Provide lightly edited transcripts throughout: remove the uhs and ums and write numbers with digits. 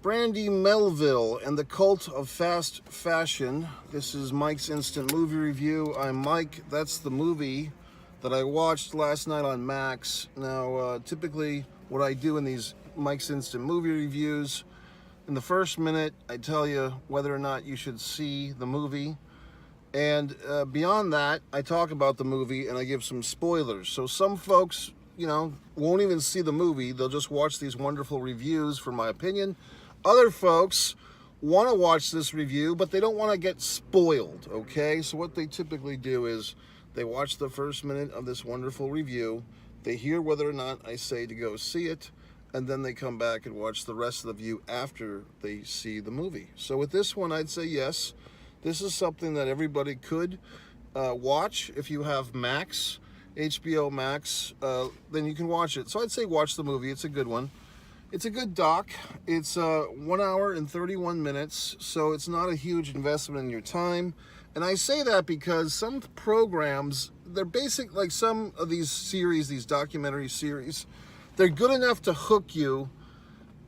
Brandy Melville and the Cult of Fast Fashion. This is Mike's Instant Movie Review. I'm Mike. That's the movie that I watched last night on Max. Now, typically what I do in these Mike's Instant Movie Reviews, in the first minute, I tell you whether or not you should see the movie. And beyond that, I talk about the movie and I give some spoilers. So some folks, won't even see the movie. They'll just watch these wonderful reviews for my opinion. Other folks want to watch this review, but they don't want to get spoiled, okay? So what they typically do is they watch the first minute of this wonderful review, they hear whether or not I say to go see it, and then they come back and watch the rest of the view after they see the movie. So with this one, I'd say yes. This is something that everybody could watch if you have Max, HBO Max, then you can watch it. So I'd say watch the movie. It's a good one. It's a good doc. It's 1 hour and 31 minutes, so it's not a huge investment in your time. And I say that because some programs, they're basic, like some of these series, these documentary series, they're good enough to hook you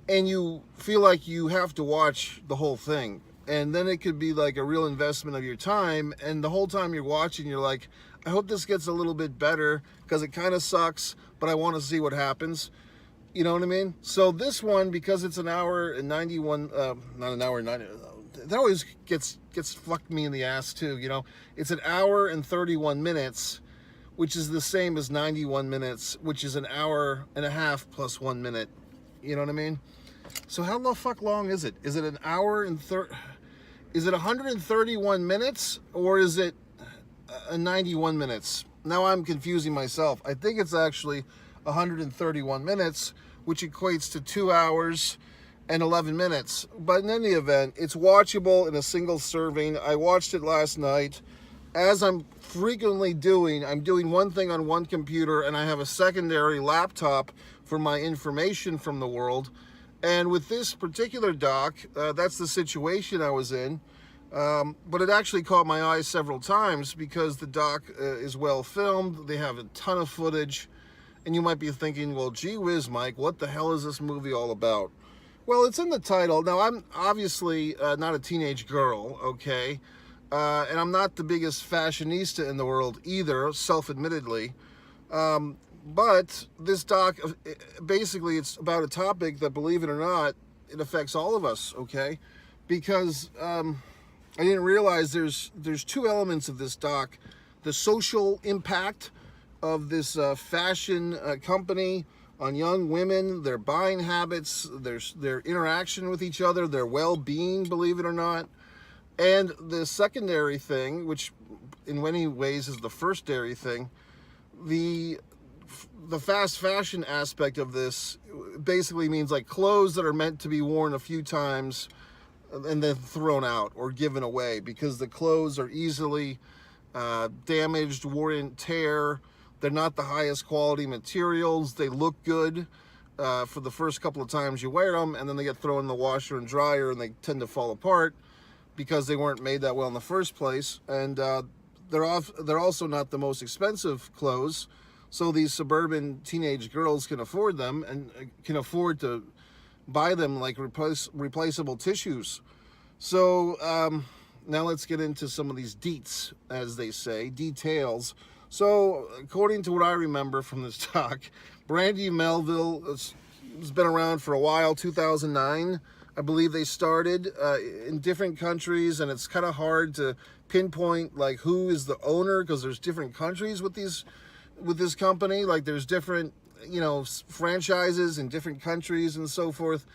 and you feel like you have to watch the whole thing. And then it could be like a real investment of your time, and the whole time you're watching, you're like, I hope this gets a little bit better because it kind of sucks, but I want to see what happens. You know what I mean? So this one, because it's an hour and 91, not an hour and 90, that always gets fucked me in the ass too, It's an hour and 31 minutes, which is the same as 91 minutes, which is an hour and a half plus 1 minute. You know what I mean? So how the fuck long is it? Is it an hour and is it 131 minutes or is it 91 minutes? Now I'm confusing myself. I think it's actually 131 minutes, which equates to 2 hours and 11 minutes. But in any event, it's watchable in a single serving. I watched it last night. As I'm frequently doing, I'm doing one thing on one computer and I have a secondary laptop for my information from the world. And with this particular doc, that's the situation I was in. But it actually caught my eye several times because the doc is well filmed. They have a ton of footage. And you might be thinking, well, gee whiz, Mike, what the hell is this movie all about? Well, it's in the title. Now, I'm obviously not a teenage girl, okay? And I'm not the biggest fashionista in the world either, self-admittedly. But this doc, basically, it's about a topic that, believe it or not, it affects all of us, okay? Because I didn't realize there's two elements of this doc. The social impact of this fashion company on young women, their buying habits, their interaction with each other, their well-being, believe it or not. And the secondary thing, which in many ways is the firstary thing, the fast fashion aspect of this basically means like clothes that are meant to be worn a few times and then thrown out or given away because the clothes are easily damaged, worn and tear. They're not the highest quality materials. They look good for the first couple of times you wear them, and then they get thrown in the washer and dryer and they tend to fall apart because they weren't made that well in the first place. And they're also not the most expensive clothes, so these suburban teenage girls can afford them and can afford to buy them like replaceable tissues. So now let's get into some of these deets, as they say, details. So according to what I remember from this talk, Brandy Melville has been around for a while, 2009. I believe they started in different countries, and it's kind of hard to pinpoint like who is the owner because there's different countries with this company. Like there's different, franchises in different countries and so forth.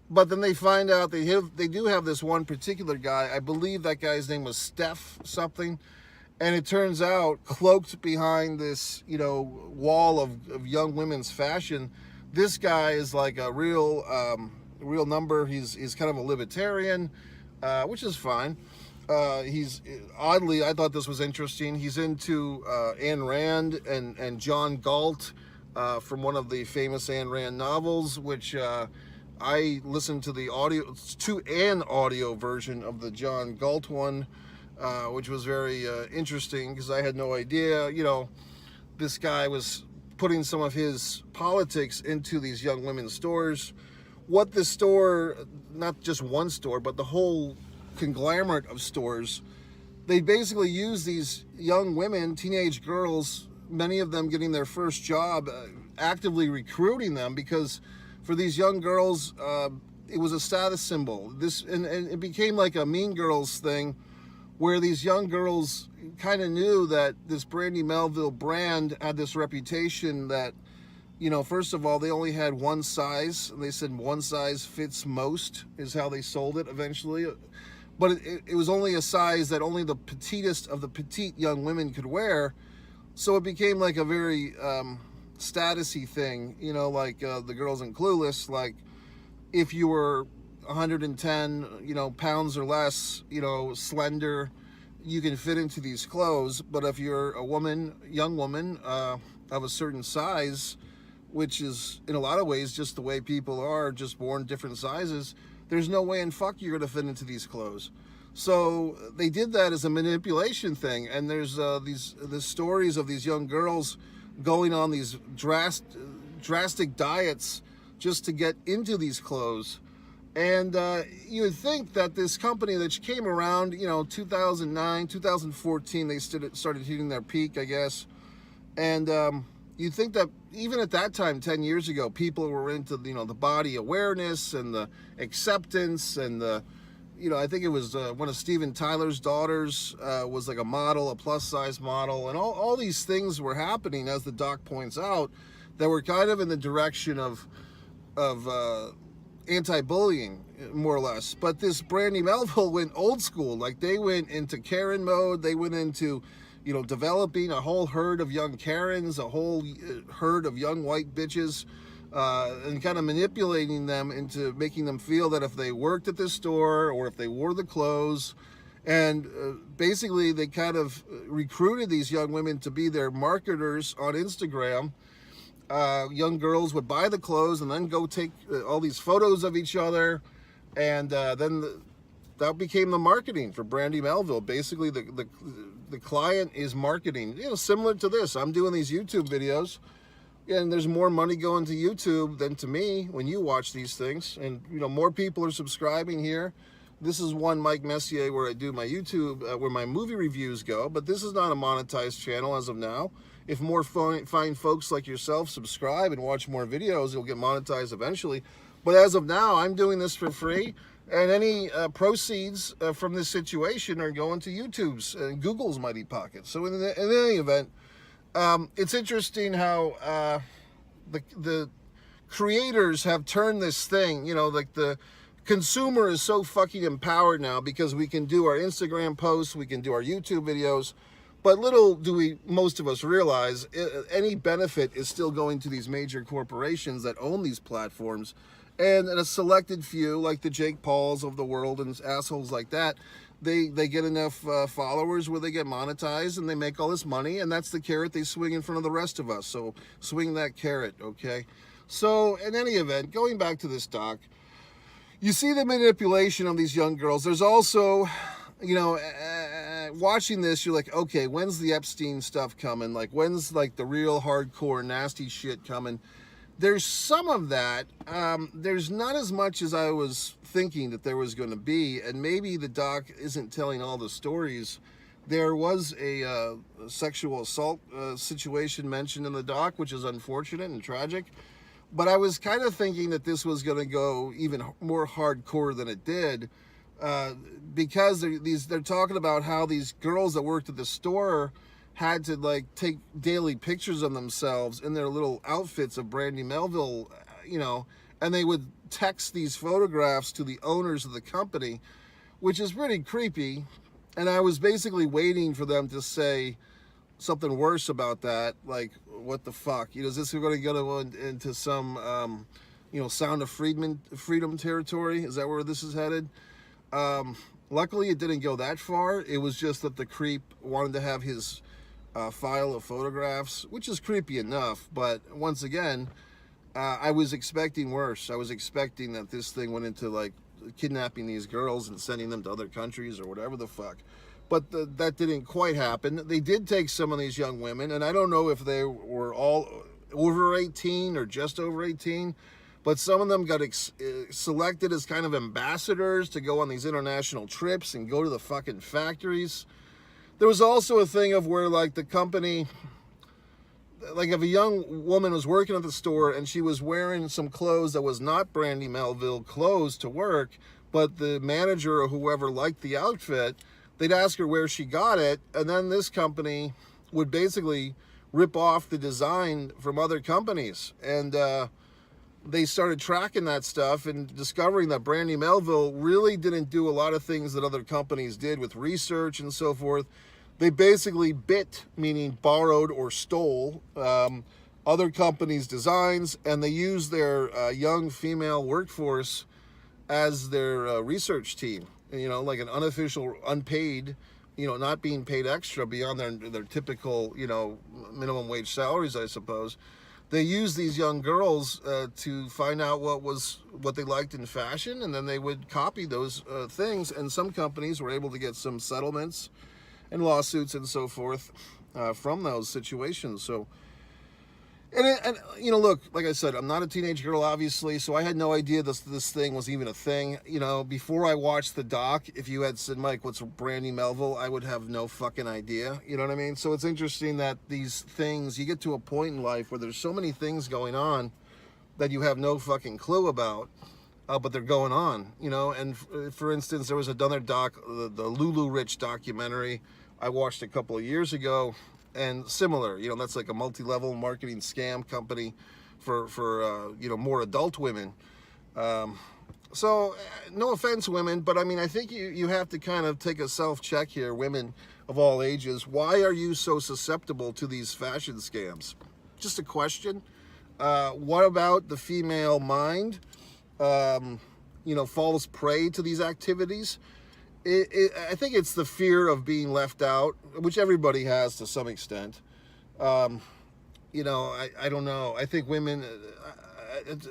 But then they find out they do have this one particular guy. I believe that guy's name was Steph something. And it turns out, cloaked behind this, wall of young women's fashion, this guy is like a real number. He's kind of a libertarian, which is fine. He's oddly, I thought this was interesting. He's into Ayn Rand and John Galt from one of the famous Ayn Rand novels, which I listened to an audio version of the John Galt one. Which was very interesting because I had no idea, this guy was putting some of his politics into these young women's stores, what the store, not just one store, but the whole conglomerate of stores, they basically use these young women, teenage girls, many of them getting their first job, actively recruiting them, because for these young girls, it was a status symbol. And it became like a Mean Girls thing, where these young girls kind of knew that this Brandy Melville brand had this reputation that, you know, first of all, they only had one size. They said one size fits most is how they sold it eventually. But it was only a size that only the petitest of the petite young women could wear. So it became like a very statusy thing, you know, like the girls in Clueless. Like, if you were 110, you know, pounds or less, you know, slender, you can fit into these clothes. But if you're a woman, young woman of a certain size, which is in a lot of ways just the way people are, just born different sizes, there's no way in fuck you're gonna fit into these clothes. So they did that as a manipulation thing. And there's these stories of these young girls going on these drastic diets just to get into these clothes. And you would think that this company that came around, you know, 2009, 2014, they started hitting their peak, I guess. And you'd think that even at that time, 10 years ago, people were into, you know, the body awareness and the acceptance and the, you know, I think it was one of Steven Tyler's daughters was like a model, a plus size model. And all these things were happening, as the doc points out, that were kind of in the direction of anti-bullying, more or less. But this Brandy Melville went old school. Like, they went into Karen mode. They went into, you know, developing a whole herd of young Karens, a whole herd of young white bitches, and kind of manipulating them into making them feel that if they worked at this store or if they wore the clothes, and basically they kind of recruited these young women to be their marketers on Instagram. Young girls would buy the clothes and then go take all these photos of each other, and then that became the marketing for Brandy Melville. Basically, the client is marketing, you know, similar to this. I'm doing these YouTube videos, and there's more money going to YouTube than to me when you watch these things, and you know, more people are subscribing here. This is one Mike Messier where I do my YouTube, where my movie reviews go, but this is not a monetized channel as of now. If more fine folks like yourself subscribe and watch more videos, it'll get monetized eventually. But as of now, I'm doing this for free, and any proceeds from this situation are going to YouTube's and Google's mighty pocket. So in any event, it's interesting how the creators have turned this thing, you know, like the consumer is so fucking empowered now because we can do our Instagram posts, we can do our YouTube videos. But little do most of us realize, any benefit is still going to these major corporations that own these platforms. And a selected few, like the Jake Pauls of the world and assholes like that, they get enough followers where they get monetized and they make all this money. And that's the carrot they swing in front of the rest of us. So swing that carrot, okay? So in any event, going back to this doc, you see the manipulation of these young girls. There's also, you know, watching this, you're like, okay, when's the Epstein stuff coming? Like, when's like the real hardcore nasty shit coming? There's some of that. There's not as much as I was thinking that there was going to be, and maybe the doc isn't telling all the stories. There was a sexual assault situation mentioned in the doc, which is unfortunate and tragic. But I was kind of thinking that this was going to go even more hardcore than it did. Because they're talking about how these girls that worked at the store had to like take daily pictures of themselves in their little outfits of Brandy Melville, you know, and they would text these photographs to the owners of the company, which is pretty creepy. And I was basically waiting for them to say something worse about that, like, what the fuck? You know, is this going to go into some, you know, Sound of Freedom territory? Is that where this is headed? Luckily, it didn't go that far. It was just that the creep wanted to have his file of photographs, which is creepy enough. But once again, I was expecting worse. I was expecting that this thing went into like kidnapping these girls and sending them to other countries or whatever the fuck. But that didn't quite happen. They did take some of these young women, and I don't know if they were all over 18 or just over 18. but some of them got selected as kind of ambassadors to go on these international trips and go to the fucking factories. There was also a thing of where, like, the company, like, if a young woman was working at the store and she was wearing some clothes that was not Brandy Melville clothes to work, but the manager or whoever liked the outfit, they'd ask her where she got it, and then this company would basically rip off the design from other companies. And they started tracking that stuff and discovering that Brandy Melville really didn't do a lot of things that other companies did with research and so forth. They basically bit, meaning borrowed or stole, other companies' designs, and they used their young female workforce as their research team. You know, like an unofficial, unpaid, you know, not being paid extra beyond their typical, you know, minimum wage salaries, I suppose. They used these young girls to find out what they liked in fashion, and then they would copy those things. And some companies were able to get some settlements and lawsuits and so forth from those situations. So, and you know, look, like I said, I'm not a teenage girl, obviously, so I had no idea this thing was even a thing. You know, before I watched the doc, if you had said, Mike, what's Brandy Melville, I would have no fucking idea. You know what I mean? So it's interesting that these things, you get to a point in life where there's so many things going on that you have no fucking clue about, but they're going on, you know. And for instance, there was another doc, the Lulu Rich documentary I watched a couple of years ago. And similar, you know, that's like a multi-level marketing scam company for you know, more adult women. So no offense, women, but I mean, I think you have to kind of take a self-check here, women of all ages. Why are you so susceptible to these fashion scams? Just a question. What about the female mind, you know, falls prey to these activities? I think it's the fear of being left out, which everybody has to some extent. You know, I don't know. I think women,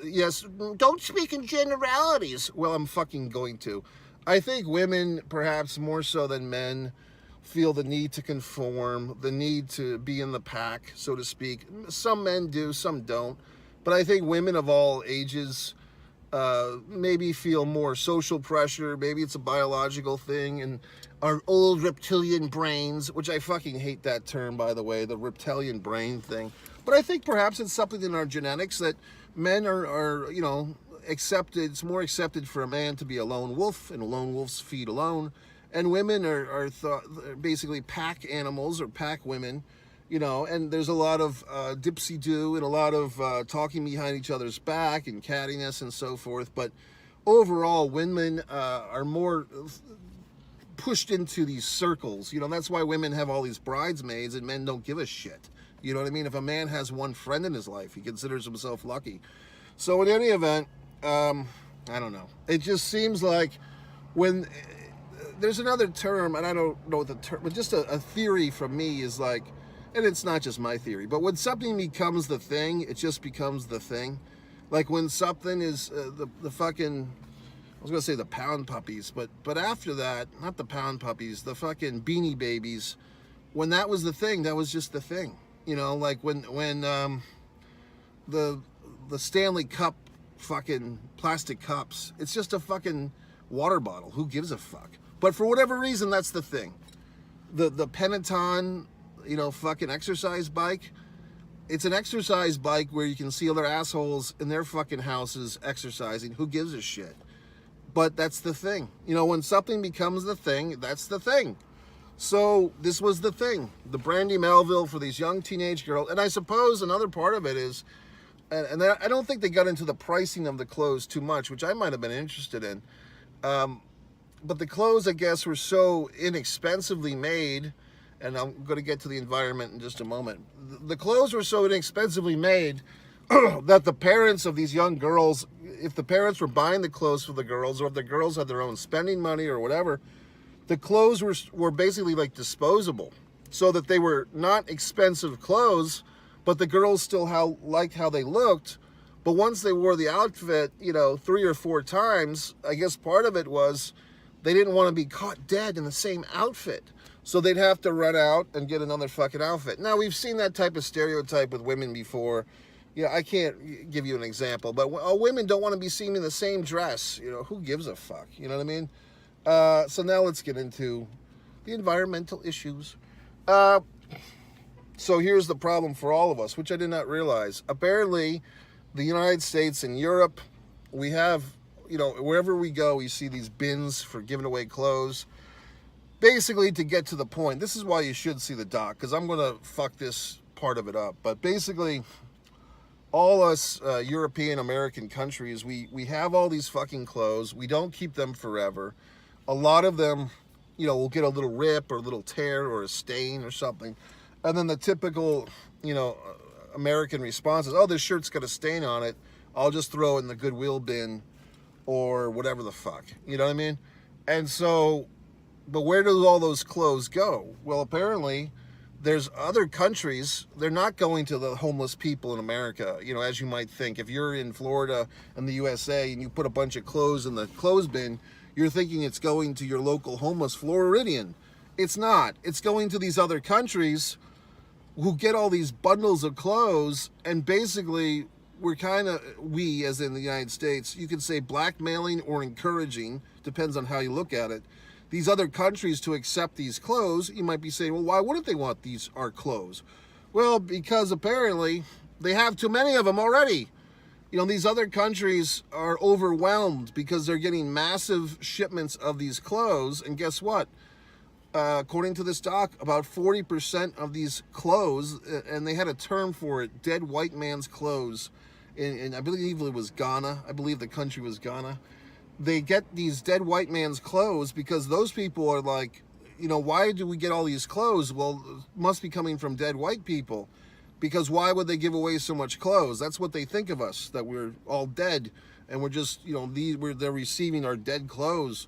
yes, don't speak in generalities. Well, I'm fucking going to. I think women, perhaps more so than men, feel the need to conform, the need to be in the pack, so to speak. Some men do, some don't. But I think women of all ages maybe feel more social pressure. Maybe it's a biological thing, and our old reptilian brains, which I fucking hate that term, by the way, the reptilian brain thing. But I think perhaps it's something in our genetics that men are you know, accepted. It's more accepted for a man to be a lone wolf, and lone wolves feed alone. And women are basically pack animals or pack women. You know, and there's a lot of dipsy-do and a lot of talking behind each other's back and cattiness and so forth. But overall, women are more pushed into these circles. You know, that's why women have all these bridesmaids and men don't give a shit. You know what I mean? If a man has one friend in his life, he considers himself lucky. So in any event, I don't know. It just seems like when there's another term, and I don't know what the term, but just a theory from me is like, and it's not just my theory, but when something becomes the thing, it just becomes the thing. Like when something is the fucking, I was gonna say the pound puppies, but after that, not the pound puppies, the fucking Beanie Babies. When that was the thing, that was just the thing. You know, like when the Stanley Cup fucking plastic cups, it's just a fucking water bottle. Who gives a fuck? But for whatever reason, that's the thing. The Peloton, you know, fucking exercise bike. It's an exercise bike where you can see other assholes in their fucking houses exercising. Who gives a shit? But that's the thing. You know, when something becomes the thing, that's the thing. So this was the thing. The Brandy Melville for these young teenage girls. And I suppose another part of it is, and I don't think they got into the pricing of the clothes too much, which I might have been interested in. But the clothes, I guess, were so inexpensively made, and I'm going to get to the environment in just a moment. The clothes were so inexpensively made that the parents of these young girls, if the parents were buying the clothes for the girls, or if the girls had their own spending money or whatever, the clothes were basically like disposable, so that they were not expensive clothes, but the girls still liked how they looked. But once they wore the outfit, you know, 3 or 4 times, I guess part of it was they didn't want to be caught dead in the same outfit. So they'd have to run out and get another fucking outfit. Now, we've seen that type of stereotype with women before. Yeah, I can't give you an example, but women don't want to be seen in the same dress. You know, who gives a fuck? You know what I mean? So now let's get into the environmental issues. Uh, so here's the problem for all of us, which I did not realize. Apparently, the United States and Europe, we have, you know, wherever we go, we see these bins for giving away clothes. Basically, to get to the point, this is why you should see the doc, because I'm going to fuck this part of it up. But basically, all us European American countries, we have all these fucking clothes. We don't keep them forever. A lot of them, you know, will get a little rip or a little tear or a stain or something. And then the typical, you know, American response is, oh, this shirt's got a stain on it. I'll just throw it in the Goodwill bin or whatever the fuck. You know what I mean? And so, but where do all those clothes go? Well, apparently, there's other countries, they're not going to the homeless people in America, you know, as you might think. If you're in Florida and the USA and you put a bunch of clothes in the clothes bin, you're thinking it's going to your local homeless Floridian. It's not. It's going to these other countries who get all these bundles of clothes, and basically we as in the United States, you could say blackmailing or encouraging, depends on how you look at it, these other countries to accept these clothes. You might be saying, well, why wouldn't they want our clothes? Well, because apparently they have too many of them already. You know, these other countries are overwhelmed because they're getting massive shipments of these clothes, and guess what? According to this doc, about 40% of these clothes, and they had a term for it, dead white man's clothes, in I believe it was Ghana. I believe the country was Ghana. They get these dead white man's clothes because those people are like, you know, why do we get all these clothes? Well, it must be coming from dead white people, because why would they give away so much clothes? That's what they think of us, that we're all dead and we're just, you know, they're receiving our dead clothes.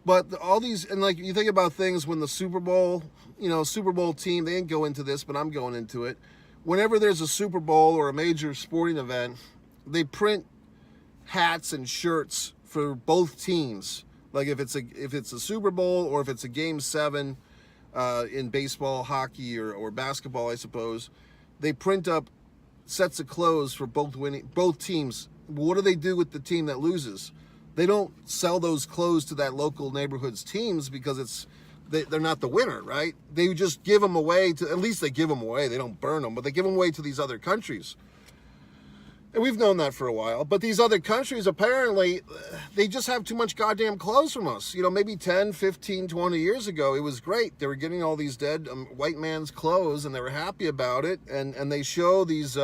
But all these, and like you think about things when the Super Bowl, you know, Super Bowl team, they didn't go into this, but I'm going into it. Whenever there's a Super Bowl or a major sporting event, they print hats and shirts for both teams. Like if it's a Super Bowl or if it's a Game 7 in baseball, hockey, or basketball, I suppose, they print up sets of clothes for both teams. What do they do with the team that loses? They don't sell those clothes to that local neighborhood's teams because they're not the winner, right? They just give them away to, at least they give them away. They don't burn them, but they give them away to these other countries. And we've known that for a while. But these other countries, apparently, they just have too much goddamn clothes from us. You know, maybe 10, 15, 20 years ago, it was great. They were getting all these dead white man's clothes, and they were happy about it. And they show these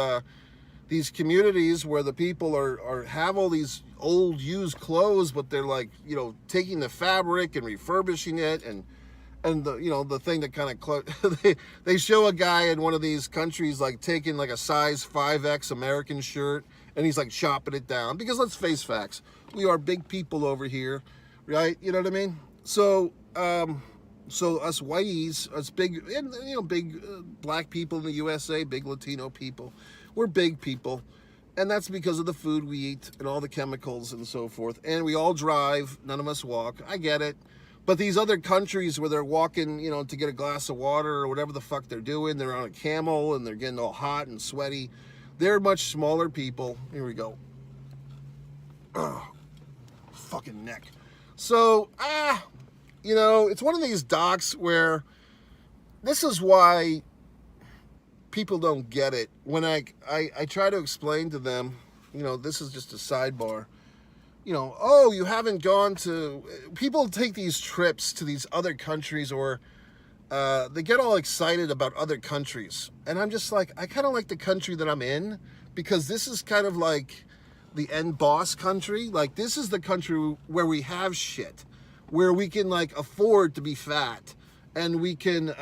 communities where the people have all these old used clothes, but they're like, you know, taking the fabric and refurbishing it, and the, you know, the thing that kind of they show a guy in one of these countries like taking like a size 5X American shirt, and he's like chopping it down, because let's face facts, we are big people over here, right? You know what I mean? So so us whiteys, us big, and you know, big black people in the USA, big Latino people, we're big people. And that's because of the food we eat and all the chemicals and so forth. And we all drive, none of us walk. I get it. But these other countries where they're walking, you know, to get a glass of water or whatever the fuck they're doing, they're on a camel and they're getting all hot and sweaty. They're much smaller people. Here we go. Oh, fucking neck. So, you know, it's one of these docs where this is why people don't get it. When I try to explain to them, you know, this is just a sidebar, you know, oh, you haven't gone to, people take these trips to these other countries, or they get all excited about other countries, and I'm just like, I kind of like the country that I'm in, because this is kind of like the end boss country. Like, this is the country where we have shit, where we can like afford to be fat, and we can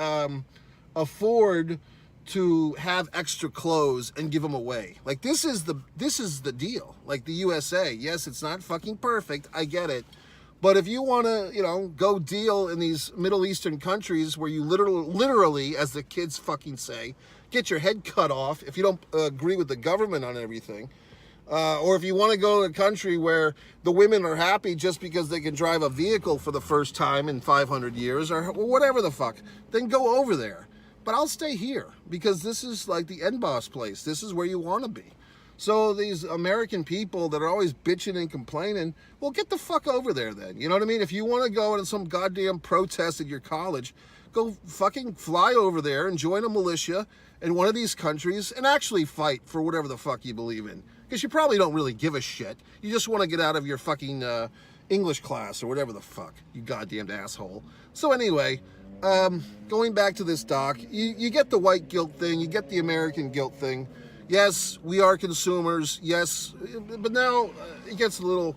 afford to have extra clothes and give them away. Like, this is the deal. Like the USA, yes, it's not fucking perfect, I get it, but if you want to, you know, go deal in these Middle Eastern countries where you literally, as the kids fucking say, get your head cut off if you don't agree with the government on everything, or if you want to go to a country where the women are happy just because they can drive a vehicle for the first time in 500 years, or whatever the fuck, then go over there. But I'll stay here, because this is like the end boss place. This is where you want to be. So these American people that are always bitching and complaining, well, get the fuck over there then. You know what I mean? If you want to go to some goddamn protest at your college, go fucking fly over there and join a militia in one of these countries and actually fight for whatever the fuck you believe in. Because you probably don't really give a shit. You just want to get out of your fucking English class or whatever the fuck, you goddamned asshole. So anyway, going back to this doc, you get the white guilt thing, you get the American guilt thing. Yes, we are consumers, yes, but now it gets a little,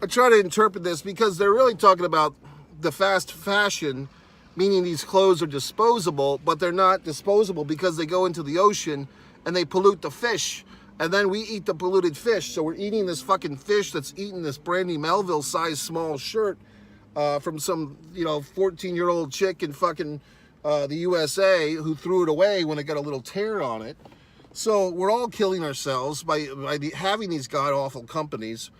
I try to interpret this because they're really talking about the fast fashion, meaning these clothes are disposable, but they're not disposable because they go into the ocean and they pollute the fish, and then we eat the polluted fish. So we're eating this fucking fish that's eating this Brandy Melville size small shirt from some, 14-year-old chick in fucking the USA who threw it away when it got a little tear on it. So we're all killing ourselves by having these god-awful companies.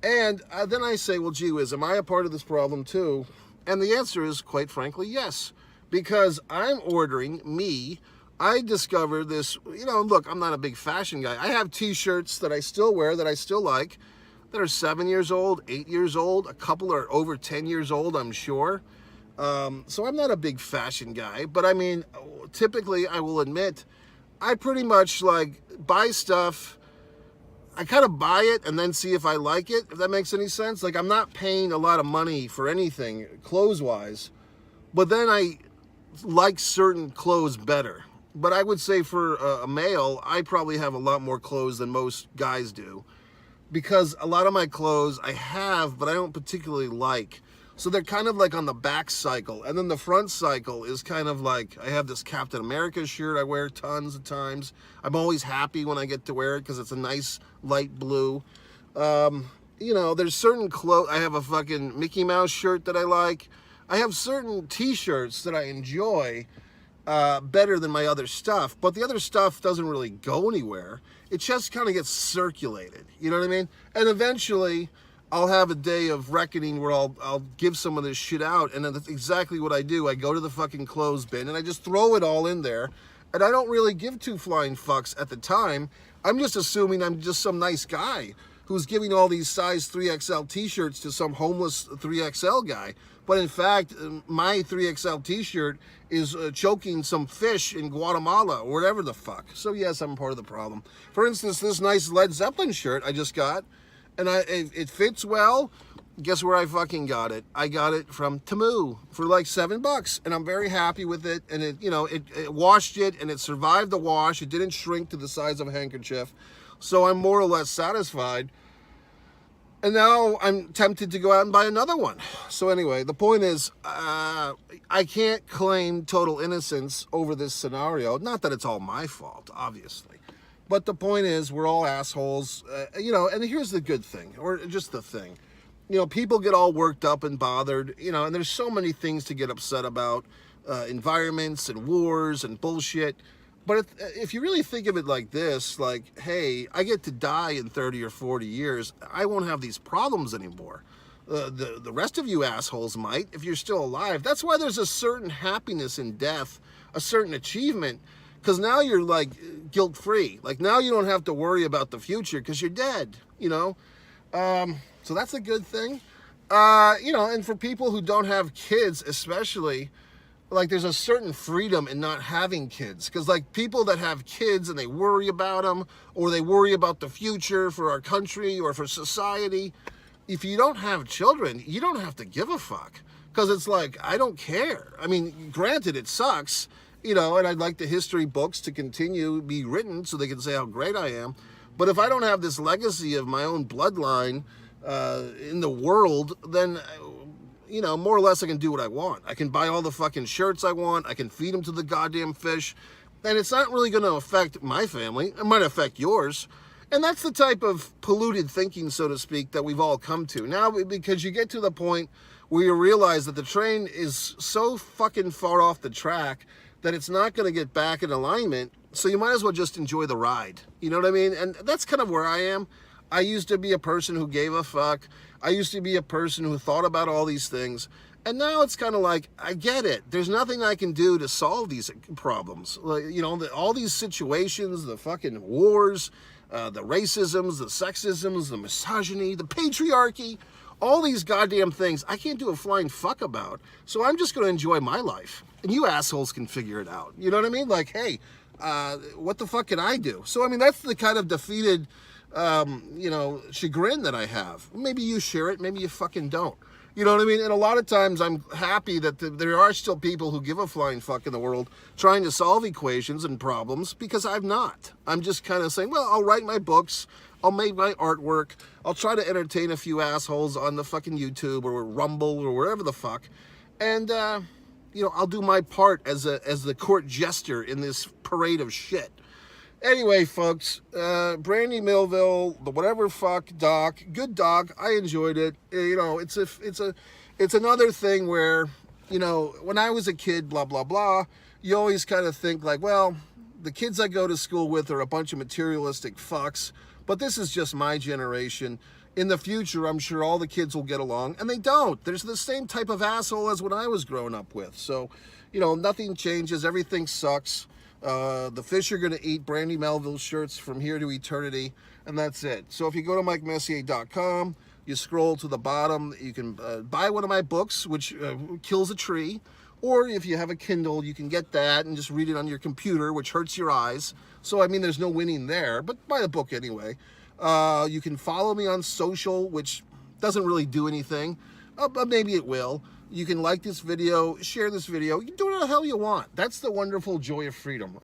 And then I say, well, gee whiz, am I a part of this problem too? And the answer is, quite frankly, yes. Because I'm ordering I discovered this, look, I'm not a big fashion guy. I have t-shirts that I still wear, that I still like, that are 7 years old, 8 years old. A couple are over 10 years old, I'm sure. So I'm not a big fashion guy. But I mean, typically, I will admit, I pretty much buy stuff. I kind of buy it and then see if I like it, if that makes any sense. Like, I'm not paying a lot of money for anything clothes-wise, but then I like certain clothes better. But I would say for a male, I probably have a lot more clothes than most guys do, because a lot of my clothes I have, but I don't particularly like. So they're kind of like on the back cycle. And then the front cycle is kind of like, I have this Captain America shirt I wear tons of times. I'm always happy when I get to wear it because it's a nice light blue. There's certain clothes. I have a fucking Mickey Mouse shirt that I like. I have certain t-shirts that I enjoy better than my other stuff. But the other stuff doesn't really go anywhere. It just kind of gets circulated. You know what I mean? And eventually I'll have a day of reckoning where I'll give some of this shit out, and that's exactly what I do. I go to the fucking clothes bin and I just throw it all in there, and I don't really give two flying fucks at the time. I'm just assuming I'm just some nice guy who's giving all these size 3XL t-shirts to some homeless 3XL guy. But in fact, my 3XL t-shirt is choking some fish in Guatemala or whatever the fuck. So yes, I'm part of the problem. For instance, this nice Led Zeppelin shirt I just got, and it fits well. Guess where I fucking got it? I got it from Temu for like $7, and I'm very happy with it. And it washed it, and it survived the wash. It didn't shrink to the size of a handkerchief, so I'm more or less satisfied. And now I'm tempted to go out and buy another one. So anyway, the point is, I can't claim total innocence over this scenario. Not that it's all my fault, obviously. But the point is, we're all assholes, and here's the good thing, or just the thing. People get all worked up and bothered, and there's so many things to get upset about, environments and wars and bullshit. But if you really think of it like this, like, hey, I get to die in 30 or 40 years, I won't have these problems anymore. The rest of you assholes might, if you're still alive. That's why there's a certain happiness in death, a certain achievement, because now you're like guilt-free. Like, now you don't have to worry about the future because you're dead, So that's a good thing. And for people who don't have kids, especially, like, there's a certain freedom in not having kids. Because, like, people that have kids and they worry about them, or they worry about the future for our country or for society, if you don't have children, you don't have to give a fuck. Because it's like, I don't care. I mean, granted, it sucks, and I'd like the history books to continue be written so they can say how great I am. But if I don't have this legacy of my own bloodline in the world, then, more or less I can do what I want. I can buy all the fucking shirts I want. I can feed them to the goddamn fish. And it's not really going to affect my family. It might affect yours. And that's the type of polluted thinking, so to speak, that we've all come to. Now, because you get to the point where you realize that the train is so fucking far off the track that it's not going to get back in alignment, so you might as well just enjoy the ride. You know what I mean? And that's kind of where I am. I used to be a person who gave a fuck. I used to be a person who thought about all these things. And now it's kind of like, I get it. There's nothing I can do to solve these problems. Like, all these situations, the fucking wars, the racisms, the sexisms, the misogyny, the patriarchy, all these goddamn things I can't do a flying fuck about. So I'm just going to enjoy my life. And you assholes can figure it out. You know what I mean? Like, hey, what the fuck can I do? So, I mean, that's the kind of defeated, you know, chagrin that I have. Maybe you share it, maybe you fucking don't. You know what I mean? And a lot of times I'm happy that there are still people who give a flying fuck in the world trying to solve equations and problems, because I'm not. I'm just kind of saying, well, I'll write my books, I'll make my artwork, I'll try to entertain a few assholes on the fucking YouTube or Rumble or wherever the fuck, and, you know, I'll do my part as the court jester in this parade of shit. Anyway, folks, Brandy Melville, the whatever fuck doc, good doc. I enjoyed it. You know, it's another thing where, you know, when I was a kid, blah blah blah, you always kind of think like, well, the kids I go to school with are a bunch of materialistic fucks, but this is just my generation. In the future, I'm sure all the kids will get along, and they don't. There's the same type of asshole as when I was growing up with. So, you know, nothing changes. Everything sucks. The fish are going to eat Brandy Melville shirts from here to eternity, and that's it. So if you go to MikeMessier.com, you scroll to the bottom, you can buy one of my books, which kills a tree, or if you have a Kindle, you can get that and just read it on your computer, which hurts your eyes. So, I mean, there's no winning there, but buy the book anyway. You can follow me on social, which doesn't really do anything, but maybe it will. You can like this video, share this video. You can do whatever the hell you want. That's the wonderful joy of freedom.